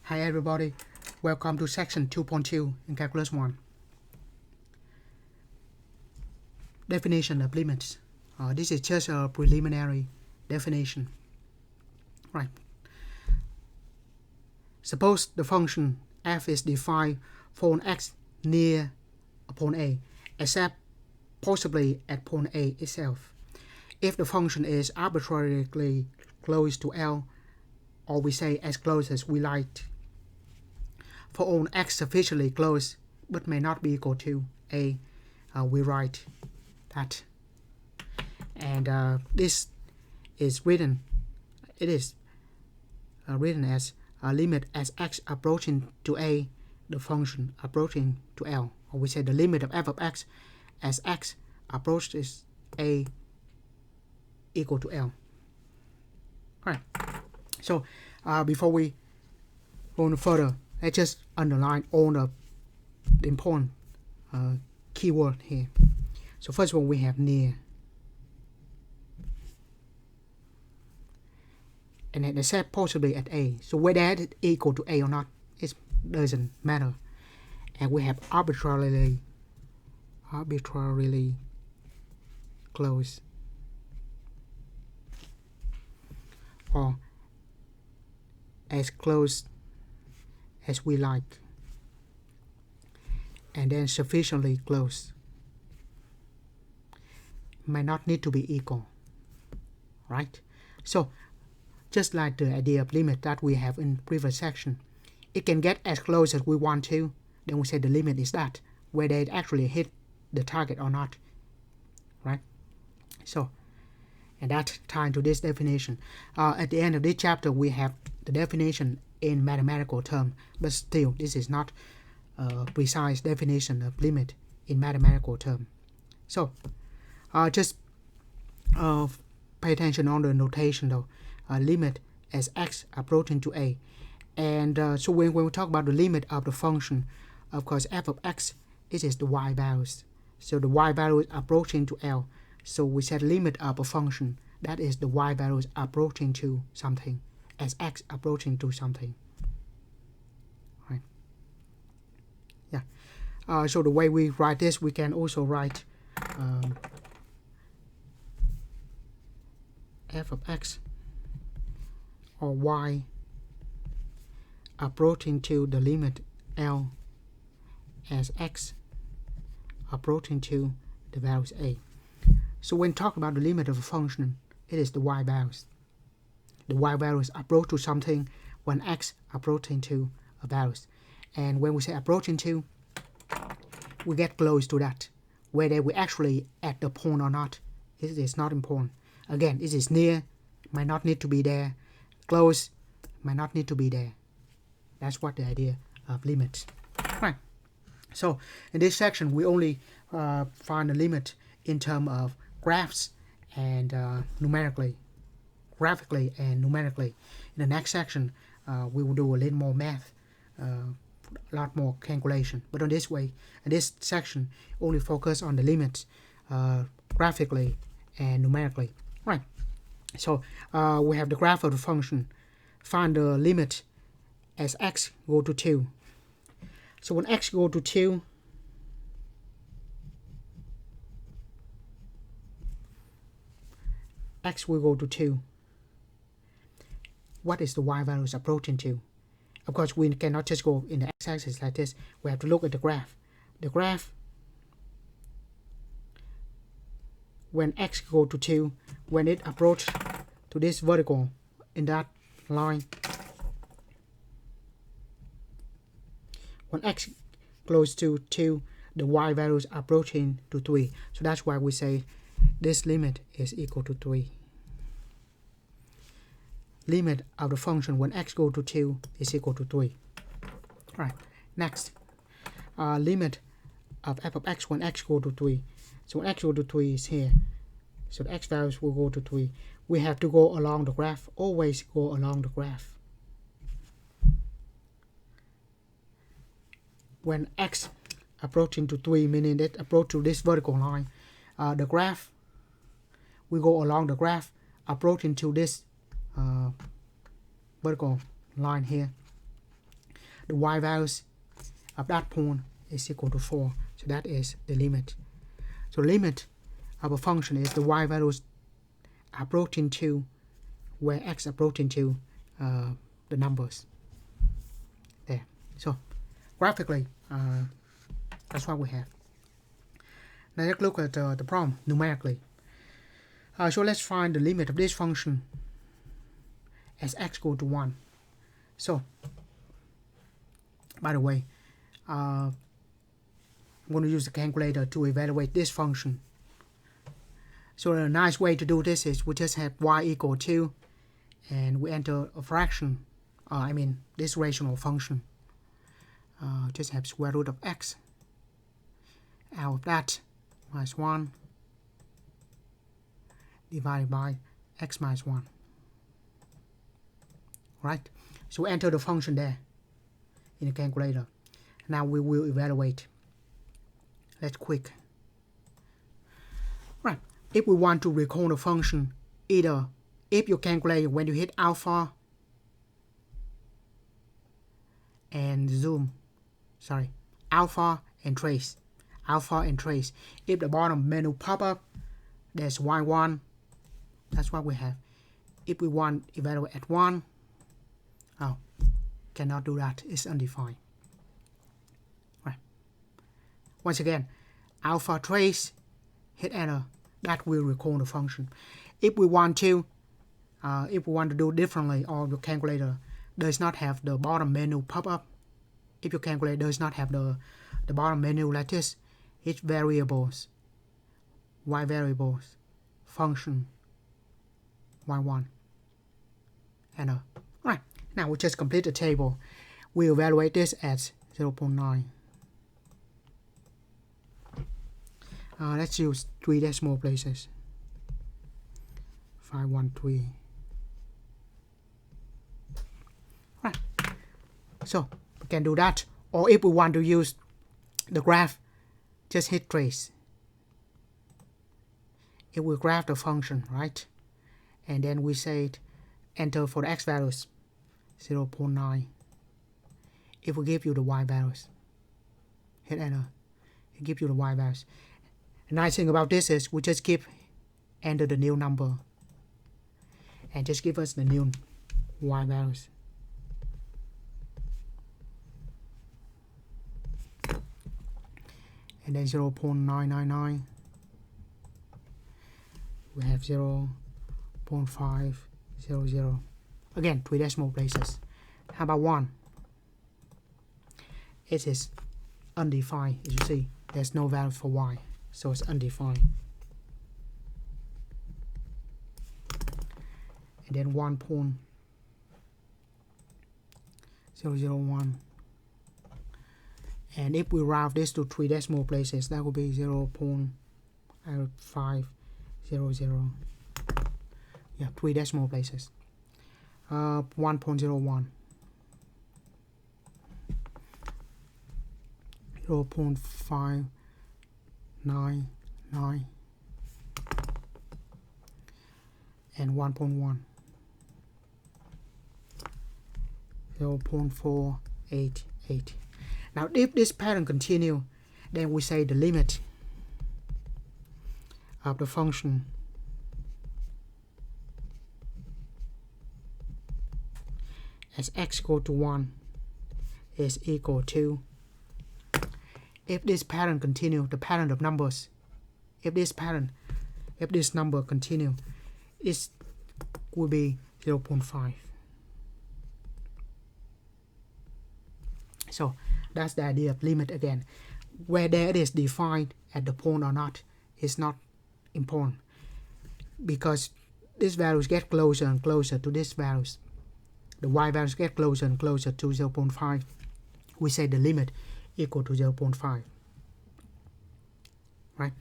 Hi everybody, welcome to section 2.2 in Calculus 1. Definition of limits. This is just a preliminary definition. Right. Suppose the function f is defined for an x near a point A, except possibly at point A itself. If the function is arbitrarily close to L, or we say as close as we like, for all x sufficiently close but may not be equal to A, we write that. And this is written, it is written as a limit as x approaching to A, the function approaching to L, or we say the limit of f of x as x approaches A equal to L. Alright, so before we go on further, let's just underline all the important keyword here. So first of all, we have near, and then except possibly at A. So whether it's equal to A or not, it doesn't matter. And we have arbitrarily close, or as close as we like, and then sufficiently close. Might not need to be equal, right? So just like the idea of limit that we have in previous section, it can get as close as we want to, then we say the limit is that, whether it actually hit the target or not, right? So, and that ties to this definition. At the end of this chapter, we have the definition in mathematical term, but still this is not a precise definition of limit in mathematical term. So just pay attention on the notation though. Limit as x approaching to A, and so when we talk about the limit of the function, of course f of x, it is the y values, so the y value is approaching to L, so we set limit of a function that is the y values approaching to something as x approaching to something, right? Yeah. So the way we write this, we can also write f of x or y approaching to the limit L as x approaching to the values A. So when talk about the limit of a function, it is the y values. The y values approach to something when x approaching to a values. And when we say approaching to, we get close to that. Whether we actually at the point or not, it is not important. Again, it is near, might not need to be there. Close, might not need to be there. That's what the idea of limits. Right. So in this section, we only find the limit in terms of graphs and graphically and numerically. In the next section, we will do a little more math, a lot more calculation. But on this way, in this section, only focus on the limits graphically and numerically. Right. So we have the graph of the function. Find the limit as x go to 2. So when x go to 2, x will go to 2. What is the y values approaching to? Of course, we cannot just go in the x-axis like this. We have to look at the graph. The graph, when x go to 2, when it approach to this vertical in that line, when x close to 2, the y values approaching to 3. So that's why we say this limit is equal to 3. Limit of the function when x go to 2 is equal to 3. Alright, next. Limit of f of x when x go to 3. So when x go to 3 is here. So the x values will go to 3. We have to go along the graph, always go along the graph. When x approaching to 3, meaning that approach to this vertical line, the graph, we go along the graph approaching to this vertical line here. the y values of that point is equal to 4. So that is the limit. So limit of a function is the y values approaching to where x approaching to the numbers there. So graphically, that's what we have. Now let's look at the problem numerically. So let's find the limit of this function as x go to 1. So, by the way, I'm going to use the calculator to evaluate this function. So a nice way to do this is we just have y equal to, and we enter a fraction, this rational function. Just have square root of x. Out of that, minus 1 divided by x minus 1. Right? So we enter the function there in the calculator. Now we will evaluate. Let's quick. Right. If we want to recall the function, either if you calculate when you hit alpha and alpha and trace. If the bottom menu pop up, there's y1. That's what we have. If we want to evaluate at 1, cannot do that. It's undefined. Right. Once again, alpha trace, hit enter. That will recall the function. If we want to do differently, or your calculator does not have the bottom menu pop up. If your calculator does not have the bottom menu like this, hit variables, y variables, function, y1, enter. Right. Now we just complete the table. We evaluate this at 0.9. Let's use 3 decimal places. 513. Right. So we can do that. Or if we want to use the graph, just hit trace. It will graph the function, right? And then we say enter for the x values 0.9. If we give you the y values, hit enter. It gives you the y values. The nice thing about this is we just enter the new number and just give us the new y values. And then 0.999. We have 0.500. Again, 3 decimal places. How about 1? It is undefined. As you see, there's no value for y, so it's undefined. And then 1.001. And if we round this to 3 decimal places, that would be 0.500. Yeah, 3 decimal places. 1.01. 0.599 and 1.1. 0.488. Now if this pattern continue, then we say the limit of the function as x equal to 1 is equal to, if this pattern continue, the pattern of numbers, if this number continue, it will be 0.5. So that's the idea of limit again. Whether it is defined at the point or not is not important, because these values get closer and closer to these values. The y values get closer and closer to 0.5. We say the limit equal to 0.5. Right?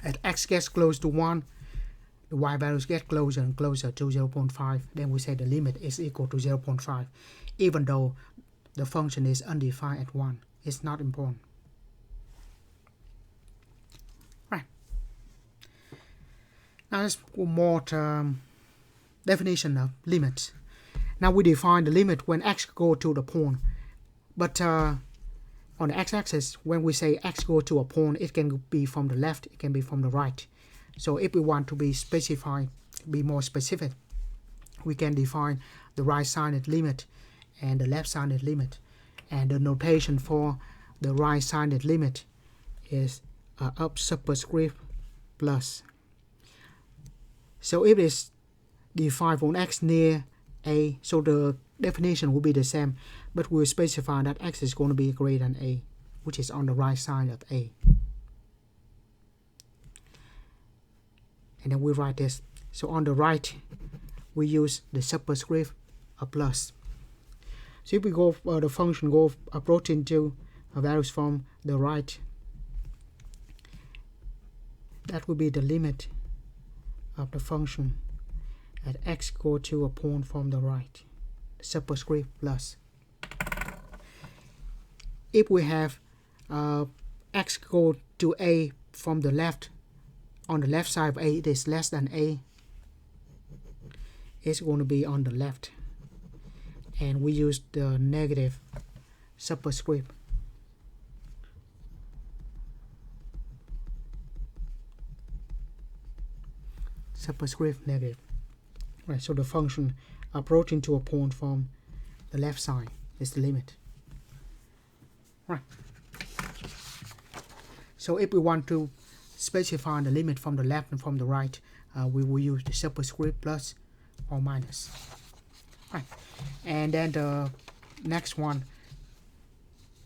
As x gets close to 1, the y values get closer and closer to 0.5. Then we say the limit is equal to 0.5. Even though the function is undefined at 1. It's not important. Right. Now let's go more definition of limits. Now we define the limit when x go to the point, but on the x-axis, when we say x go to a point, it can be from the left, it can be from the right. So if we want to be specified, be more specific, we can define the right-sided limit and the left-sided limit. And the notation for the right-sided limit is up superscript plus. So if it's defined on x near a, so the definition will be the same, but we'll specify that x is going to be greater than a, which is on the right side of a. And then we write this. So on the right, we use the superscript a plus. So if we go the function go approaching to values from the right, that will be the limit of the function at x go to a point from the right, the superscript plus. If we have x go to a from the left, on the left side of a it is less than a, it's going to be on the left, and we use the negative superscript. Superscript negative. Right, so the function approaching to a point from the left side is the limit. Right. So if we want to specify the limit from the left and from the right, we will use the superscript plus or minus. Right. And then the next one,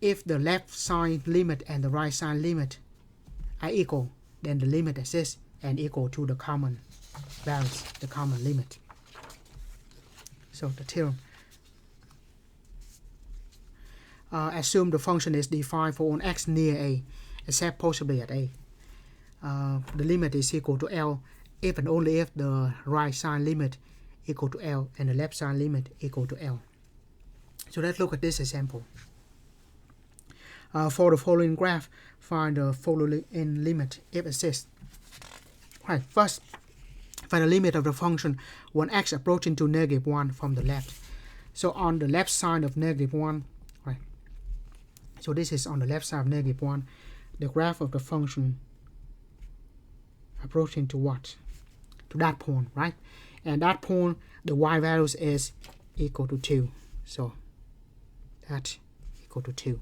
if the left side limit and the right side limit are equal, then the limit exists and equal to the common values, the common limit. So the theorem. Assume the function is defined for on x near a, except possibly at a. The limit is equal to L if and only if the right side limit equal to L and the left side limit equal to L. So let's look at this example. For the following graph, find the following limit if exists. Right, first, find the limit of the function when x approaching to -1 from the left. So on the left side of -1, right? So this is on the left side of -1, the graph of the function approaching to what? To that point, right? And that point, the y values is equal to 2. So that's equal to 2.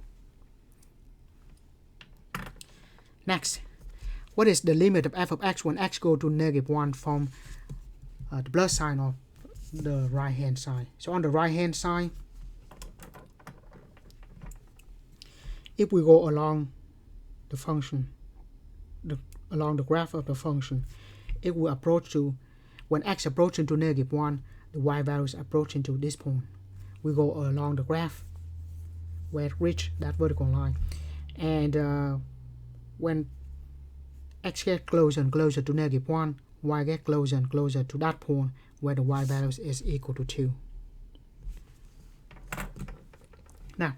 Next, what is the limit of f of x when x go to -1 from the plus sign of the right hand side? So on the right hand side, if we go along the function, along the graph of the function, it will approach to, when x approaching to -1, the y values approaching to this point. We go along the graph where it reach that vertical line, and when x get closer and closer to -1, y get closer and closer to that point where the y values is equal to 2. Now,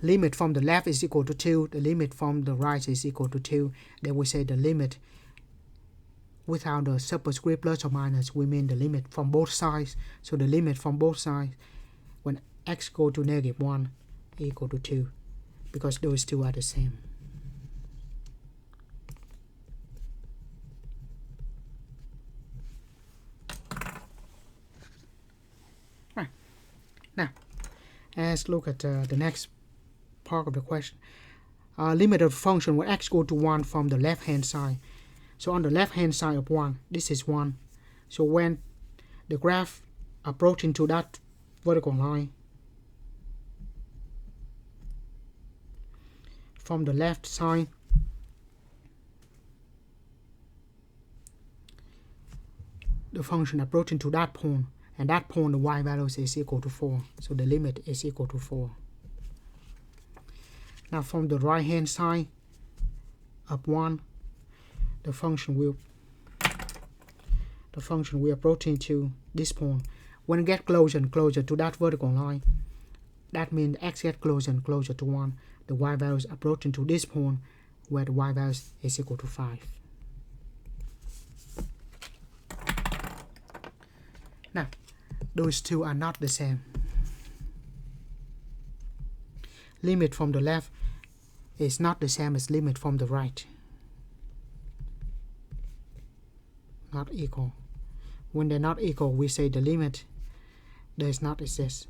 limit from the left is equal to 2, the limit from the right is equal to 2. Then we say the limit without the superscript plus or minus, we mean the limit from both sides. So the limit from both sides when x go to -1 equal to 2, because those two are the same. Right. Now, let's look at the next part of the question. Limit of the function when x go to 1 from the left hand side. So on the left hand side of 1, this is 1. So when the graph approaching to that vertical line from the left side, the function approaching to that point, and that point the y values is equal to 4. So the limit is equal to 4. Now from the right hand side of 1, the function will approaching to this point. When it get closer and closer to that vertical line, that means x get closer and closer to 1. The y values approaching to this point where the y values is equal to 5. Now, those two are not the same. Limit from the left is not the same as limit from the right. Not equal. When they're not equal, we say the limit does not exist.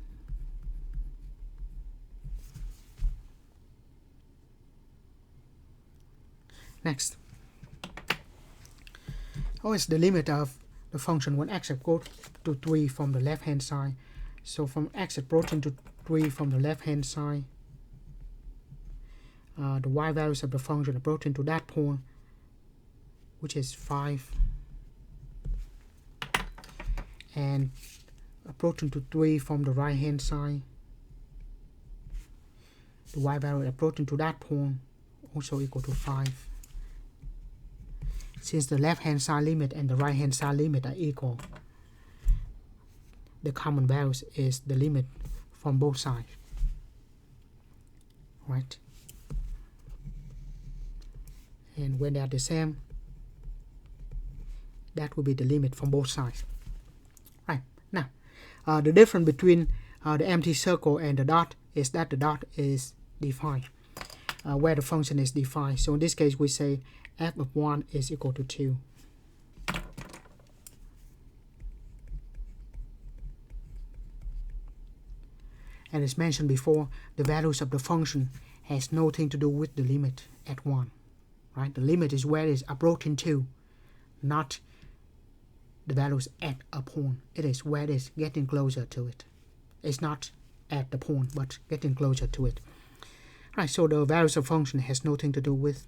Next, how is the limit of the function when x goes to 3 from the left hand side? So from x approaching to 3 from the left hand side, the y values of the function approaching to that point, which is 5, and approaching to 3 from the right hand side, the y value approaching to that point also equal to 5. Since the left hand side limit and the right hand side limit are equal, the common values is the limit from both sides, right? And when they are the same, that will be the limit from both sides. Right, now the difference between the empty circle and the dot is that the dot is defined, where the function is defined. So in this case we say f of 1 is equal to 2. And as mentioned before, the values of the function has nothing to do with the limit at 1. Right? The limit is where it is approaching to, not the values at a point. It is where it is getting closer to it. It's not at the point, but getting closer to it. Right, so the values of function has nothing to do with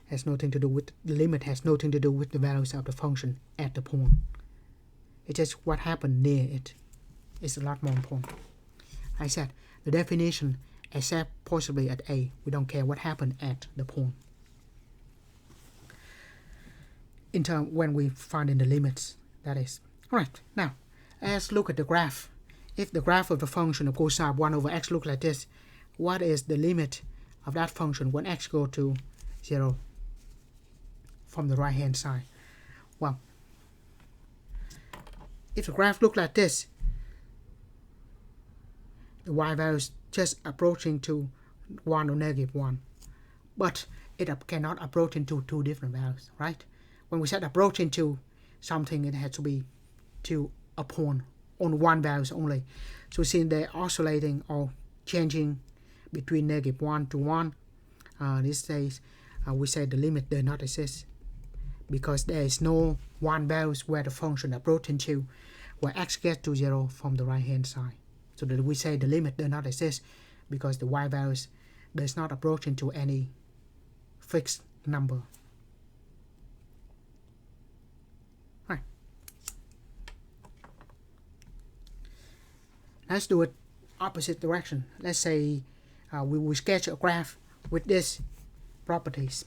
the limit, has nothing to do with the values of the function at the point. It's just what happened near it. It's a lot more important. I said the definition, except possibly at A. We don't care what happened at the point. In terms when we find in the limits, that is. Alright, now let's look at the graph. If the graph of the function of cosine 1 over x look like this, what is the limit of that function when x go to 0 from the right hand side? Well, if the graph look like this, the y value is just approaching to 1 or negative 1, but it cannot approach into two different values, right? When we said approaching to something, it has to be to a point on one values only. So since they're oscillating or changing between negative 1 to 1, this says we say the limit does not exist, because there is no one values where the function approaching to, where x gets to 0 from the right hand side. So that we say the limit does not exist because the y values does not approach into any fixed number. Right. Let's do it opposite direction. Let's say we will sketch a graph with these properties.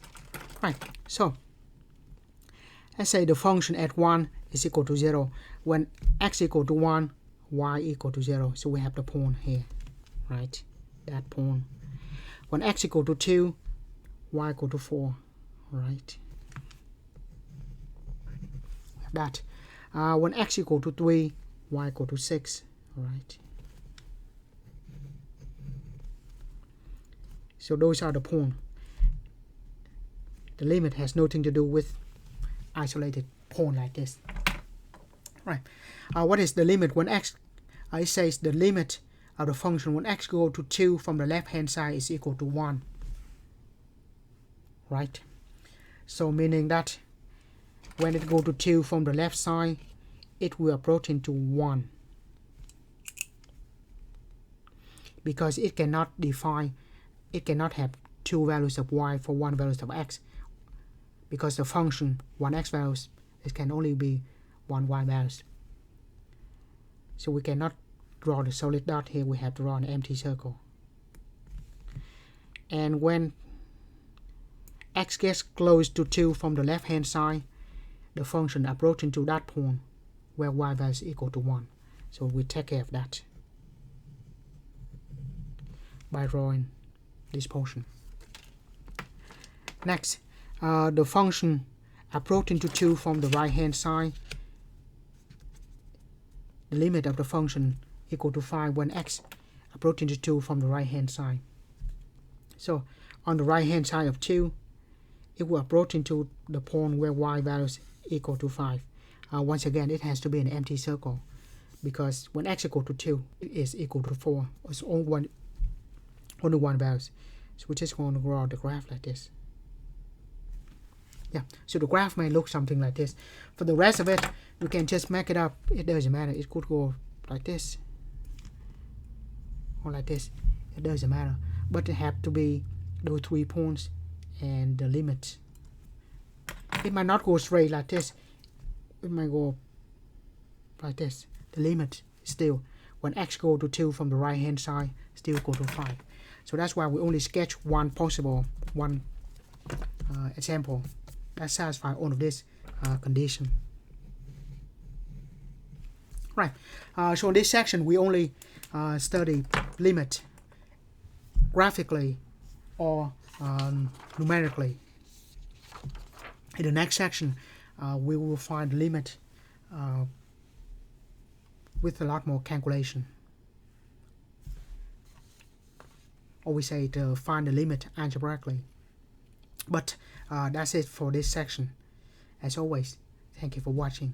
Right. So let's say the function at 1 is equal to 0. When x equal to 1, y equal to 0. So we have the point here, right? That point. When x equal to 2, y equal to 4, right? We have that. When x equal to 3, y equal to 6, right? So those are the points. The limit has nothing to do with isolated point like this. Right. What is the limit when x? It says the limit of the function when x go to 2 from the left hand side is equal to 1. Right. So meaning that when it go to 2 from the left side, it will approach into 1. Because it cannot define, it cannot have two values of y for one values of x. Because the function 1x values, it can only be 1 y values. So we cannot draw the solid dot here, we have to draw an empty circle. And when x gets close to 2 from the left hand side, the function approaching to that point where y value is equal to 1. So we take care of that by drawing this portion. Next, the function approaching to 2 from the right hand side, the limit of the function equal to 5 when x approaching to 2 from the right hand side. So on the right hand side of 2, it will approach into the point where y values equal to 5. Once again, it has to be an empty circle, because when x equal to 2, it is equal to 4. It's only one values. So we're just going to draw the graph like this. Yeah, so the graph may look something like this. For the rest of it, you can just make it up. It doesn't matter. It could go like this or like this. It doesn't matter. But it have to be those 3 points and the limits. It might not go straight like this. It might go like this. The limit still, when x go to 2 from the right hand side, still go to 5. So that's why we only sketch one example that satisfies all of this condition. Right. So in this section, we only study limit graphically or numerically. In the next section, we will find the limit with a lot more calculation. Or we say to find the limit algebraically. But that's it for this section. As always, thank you for watching.